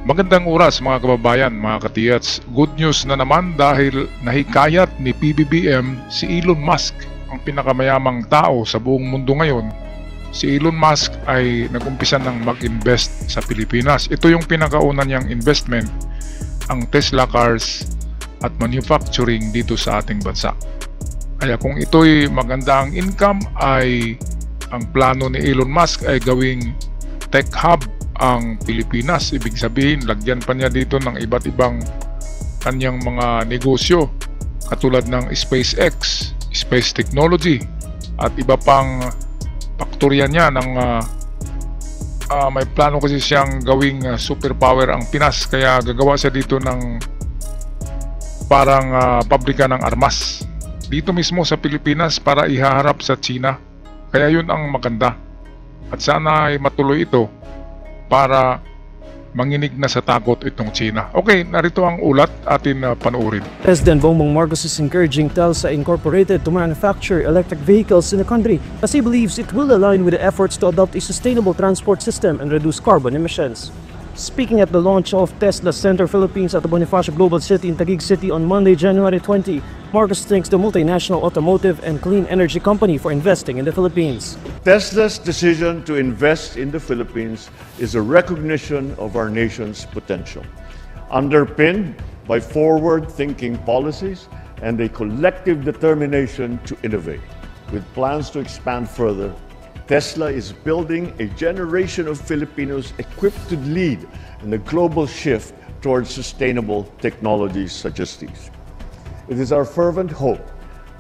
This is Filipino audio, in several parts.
Magandang oras mga kababayan, mga katiyats. Good news na naman dahil nahikayat ni PBBM si Elon Musk, ang pinakamayamang tao sa buong mundo ngayon. Si Elon Musk ay nag-umpisa ng mag-invest sa Pilipinas. Ito yung pinakauna niyang investment, ang Tesla cars at manufacturing dito sa ating bansa. Kaya kung ito'y maganda ang income, ay ang plano ni Elon Musk ay gawing tech hub ang Pilipinas. Ibig sabihin, lagyan pa niya dito ng iba't ibang kanyang mga negosyo katulad ng SpaceX, space technology at iba pang faktorya niya ng may plano kasi siyang gawing superpower ang Pinas, kaya gagawa siya dito ng parang pabrika ng armas dito mismo sa Pilipinas para ihaharap sa China. Kaya yun ang maganda at sana ay matuloy ito para manginig na sa takot itong China. Okay, narito ang ulat, atin panoorin. President Bongbong Marcos is encouraging Telsa Incorporated to manufacture electric vehicles in the country as he believes it will align with the efforts to adopt a sustainable transport system and reduce carbon emissions. Speaking at the launch of Tesla Center Philippines at the Bonifacio Global City in Taguig City on Monday, January 20, Marcos thanks the multinational automotive and clean energy company for investing in the Philippines. Tesla's decision to invest in the Philippines is a recognition of our nation's potential, underpinned by forward-thinking policies and a collective determination to innovate. With plans to expand further, Tesla is building a generation of Filipinos equipped to lead in the global shift towards sustainable technologies such as these. It is our fervent hope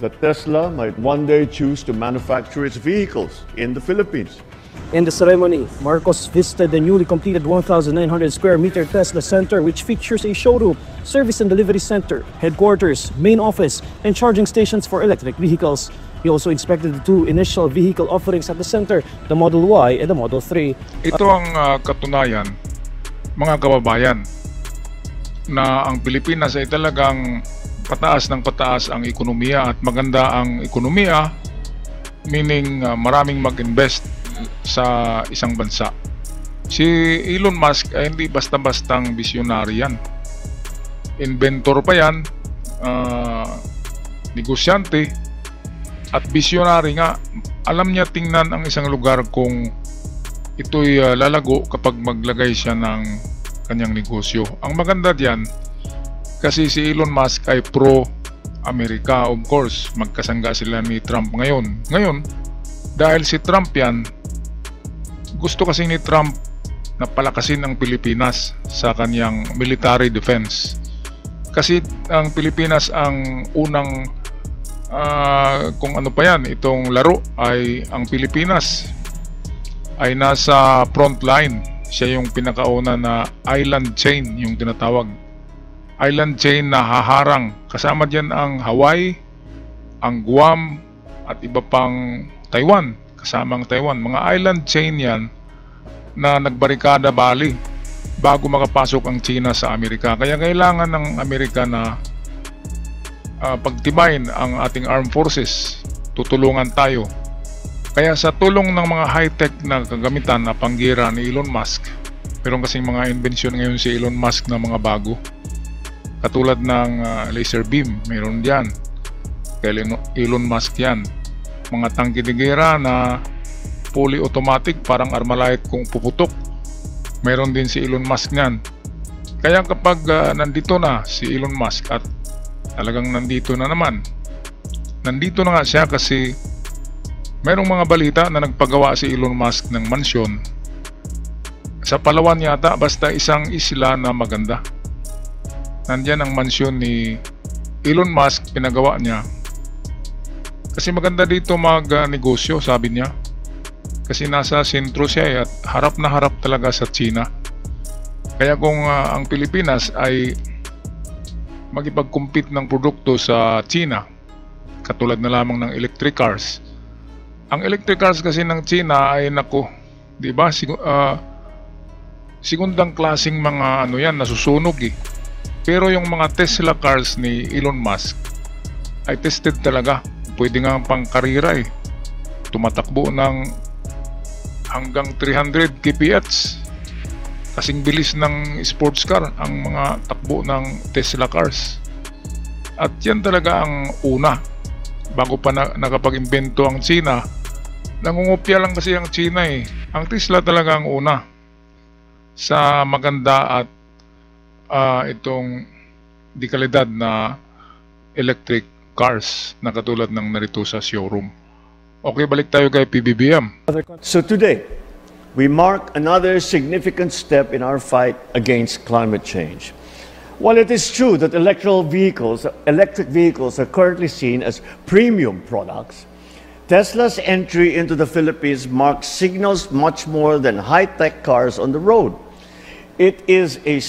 that Tesla might one day choose to manufacture its vehicles in the Philippines. In the ceremony, Marcos visited the newly completed 1,900 square meter Tesla Center, which features a showroom, service and delivery center, headquarters, main office, and charging stations for electric vehicles. He also inspected the two initial vehicle offerings at the center, the Model Y and the Model 3. Ito ang katunayan, mga kababayan, na ang Pilipinas ay talagang pataas ng pataas ang ekonomiya at maganda ang ekonomiya, meaning maraming mag-invest sa isang bansa. Si Elon Musk ay hindi basta-bastang visionary yan. Inventor pa yan, negosyante, at visionary nga. Alam niya tingnan ang isang lugar kung ito'y lalago kapag maglagay siya ng kanyang negosyo. Ang maganda diyan, kasi si Elon Musk ay pro-Amerika, of course. Magkasangga sila ni Trump ngayon. Ngayon, dahil si Trump yan, gusto kasi ni Trump na palakasin ang Pilipinas sa kanyang military defense. Kasi ang Pilipinas ang unang kung ano pa yan, itong laro ay ang Pilipinas ay nasa front line. Siya yung pinakauna na island chain, yung tinatawag island chain na haharang. Kasama dyan ang Hawaii, ang Guam at iba pang Taiwan. Kasamang Taiwan, mga island chain yan na nagbarikada bali bago makapasok ang China sa Amerika. Kaya kailangan ng Amerika na pagtibayin ang ating armed forces. Tutulungan tayo. Kaya sa tulong ng mga high-tech na kagamitan na panggira ni Elon Musk, meron kasing mga invention ngayon si Elon Musk na mga bago, katulad ng laser beam, meron diyan kay Elon Musk yan. Mga tangke-de-guerra na fully automatic, parang Armalite kung puputok, meron din si Elon Musk yan. Kaya kapag nandito na si Elon Musk at talagang nandito na naman, nandito na nga siya kasi merong mga balita na nagpagawa si Elon Musk ng mansyon sa Palawan yata, basta isang isla na maganda. Nandyan ang mansyon ni Elon Musk, pinagawa niya kasi maganda dito mag-negosyo, sabi niya, kasi nasa sentro siya at harap na harap talaga sa China. Kaya kung ang Pilipinas ay magipag-compete ng produkto sa China, katulad na lamang ng electric cars. Ang electric cars kasi ng China ay nako, di ba? Segundang klaseng mga ano yan, nasusunog eh. Pero yung mga Tesla cars ni Elon Musk ay tested talaga. Pwede nga pang karira eh. Tumatakbo ng hanggang 300 kph. kasing bilis ng sports car ang mga takbo ng Tesla cars. At yan talaga ang una. Bago pa nakapag-imbento ang China, nangungopya lang kasi ang China eh. Ang Tesla talaga ang una sa maganda at itong di kalidad na electric cars na katulad ng narito sa showroom. Okay, balik tayo kay PBBM. So today, we mark another significant step in our fight against climate change. While it is true that electric vehicles are currently seen as premium products, Tesla's entry into the Philippines signals much more than high-tech cars on the road. It is a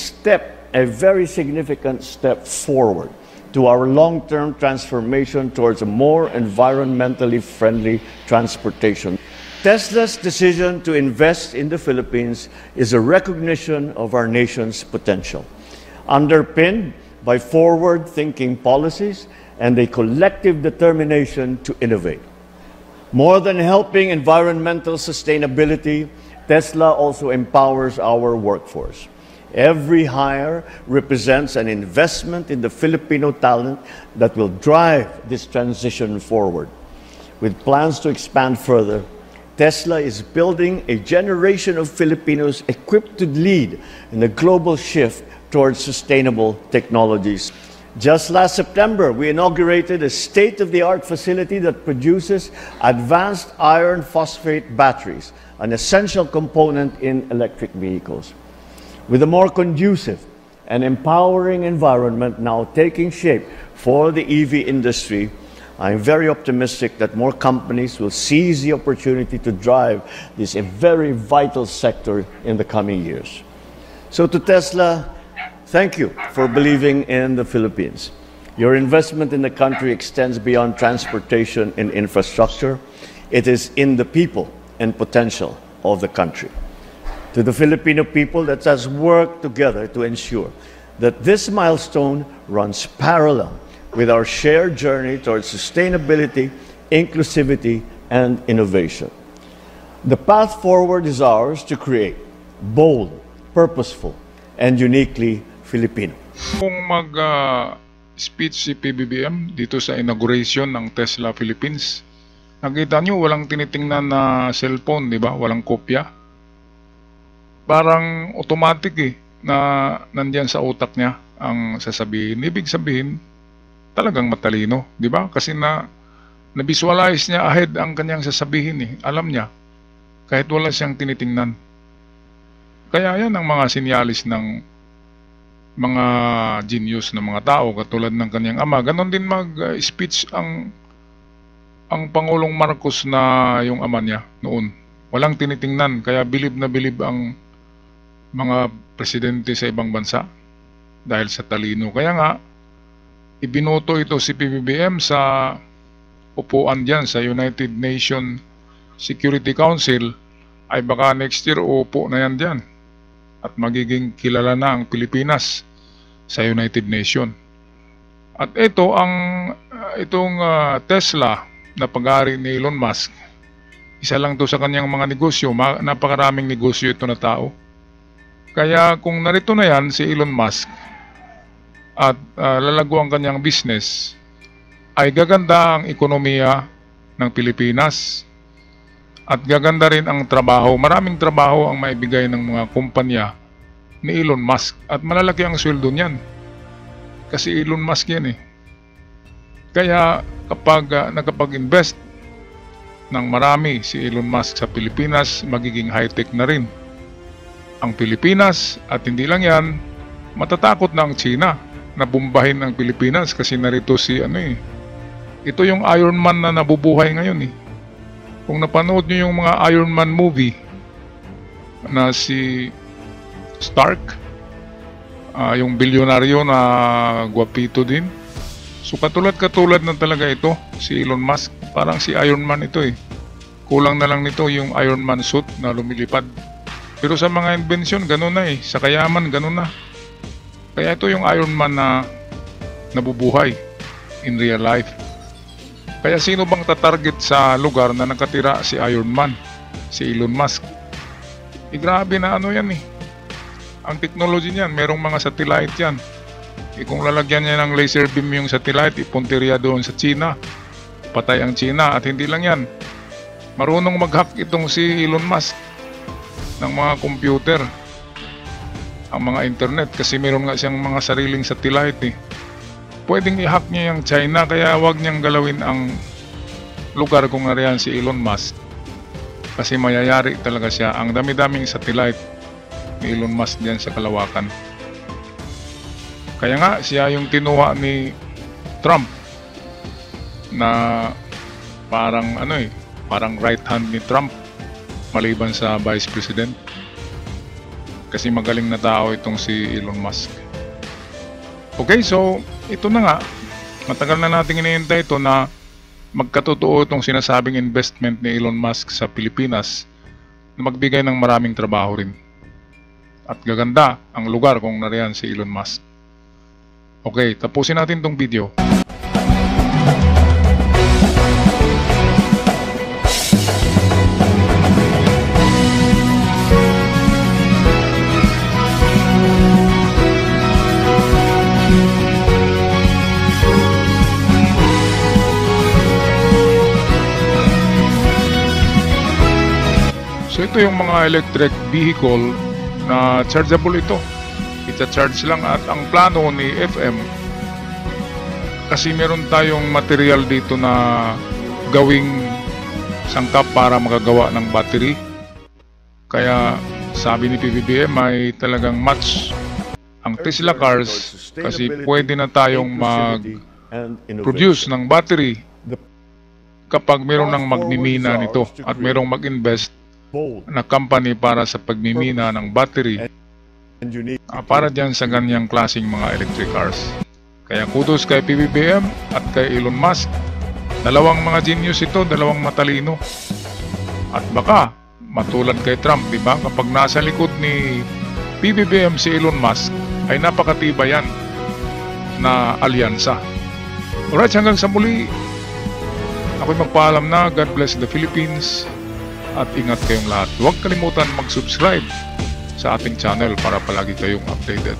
very significant step forward to our long-term transformation towards a more environmentally friendly transportation. Tesla's decision to invest in the Philippines is a recognition of our nation's potential, underpinned by forward-thinking policies and a collective determination to innovate. More than helping environmental sustainability, Tesla also empowers our workforce. Every hire represents an investment in the Filipino talent that will drive this transition forward. With plans to expand further, Tesla is building a generation of Filipinos equipped to lead in the global shift towards sustainable technologies. Just last September, we inaugurated a state-of-the-art facility that produces advanced iron phosphate batteries, an essential component in electric vehicles. With a more conducive and empowering environment now taking shape for the EV industry, I'm very optimistic that more companies will seize the opportunity to drive this a very vital sector in the coming years. So to Tesla, thank you for believing in the Philippines. Your investment in the country extends beyond transportation and infrastructure. It is in the people and potential of the country. To the Filipino people, let us work together to ensure that this milestone runs parallel with our shared journey towards sustainability, inclusivity, and innovation. The path forward is ours to create bold, purposeful, and uniquely Filipino. Kung mag-speech si PBBM dito sa inauguration ng Tesla Philippines, nakita nyo walang tinitingnan na cellphone, di ba? Walang kopya. Parang automatic na nandiyan sa utak niya ang sasabihin. Ibig sabihin, talagang matalino, di ba? Kasi na-visualize niya ahead ang kanyang sasabihin Alam niya, kahit wala siyang tinitingnan. Kaya yan ang mga sinyalis ng mga genius na mga tao, katulad ng kanyang ama. Ganon din mag-speech ang Pangulong Marcos na yung ama niya noon. Walang tinitingnan, kaya bilib na bilib ang mga presidente sa ibang bansa dahil sa talino. Kaya nga, ibinoto ito si PBBM sa upuan dyan sa United Nations Security Council, ay baka next year uupo na yan dyan at magiging kilala na ang Pilipinas sa United Nations. At ito itong Tesla na pag-aari ni Elon Musk, isa lang to sa kanyang mga negosyo. Napakaraming negosyo ito na tao. Kaya kung narito na yan si Elon Musk at lalago ang kanyang business, ay gaganda ang ekonomiya ng Pilipinas at gaganda rin ang trabaho. Maraming trabaho ang maibigay ng mga kumpanya ni Elon Musk at malalaki ang sweldo niyan kasi Elon Musk yan Kaya kapag nakapag-invest ng marami si Elon Musk sa Pilipinas, magiging high-tech na rin ang Pilipinas. At hindi lang yan, matatakot na ang China na bumbahin ang Pilipinas kasi narito si ito yung Iron Man na nabubuhay ngayon Kung napanood nyo yung mga Iron Man movie na si Stark, yung bilyonaryo na gwapito din. So katulad na talaga ito si Elon Musk. Parang si Iron Man ito Kulang na lang nito yung Iron Man suit na lumilipad. Pero sa mga inbensyon, ganun na Sa kayaman, ganun na. Kaya ito yung Iron Man na nabubuhay in real life. Kaya sino bang tatarget sa lugar na nakatira si Iron Man? Si Elon Musk. Grabe na yan Ang technology niyan, merong mga satellite yan. Kung lalagyan niya ng laser beam yung satellite, ipuntirya doon sa China. Patay ang China. At hindi lang yan. Marunong mag-hack itong si Elon Musk ng mga computer. Ang mga internet. Kasi meron nga siyang mga sariling satellite eh. Pwedeng i-hack niya yung China. Kaya wag niyang galawin ang lugar kung nariyan si Elon Musk. Kasi mayayari talaga siya. Ang dami-daming satellite ni Elon Musk diyan sa kalawakan. Kaya nga siya yung tinuha ni Trump na parang parang right hand ni Trump maliban sa Vice President. Kasi magaling na tao itong si Elon Musk. Okay, so ito na nga. Matagal na nating hinihintay ito na magkatotoo itong sinasabing investment ni Elon Musk sa Pilipinas na magbigay ng maraming trabaho rin. At gaganda ang lugar kung nariyan si Elon Musk. Okay, tapusin natin tong video. So ito yung mga electric vehicle na chargeable ito. Ita-charge lang at ang plano ni FM kasi meron tayong material dito na gawing sangkap para makagawa ng battery. Kaya sabi ni PBBM ay talagang match ang Tesla cars kasi pwede na tayong mag-produce ng battery kapag meron ng magmimina nito at merong mag-invest na company para sa pagmimina ng battery para dyan sa ganyang klaseng mga electric cars. Kaya kudos kay PBBM at kay Elon Musk. Dalawang mga genius ito, dalawang matalino. At baka matulad kay Trump, di ba? Kapag nasa likod ni PBBM si Elon Musk ay napakatibay yan na alyansa. Alright, hanggang sa muli. Ako'y magpaalam na. God bless the Philippines. At ingat kayong lahat. Huwag kalimutan mag-subscribe sa ating channel para palagi kayong updated.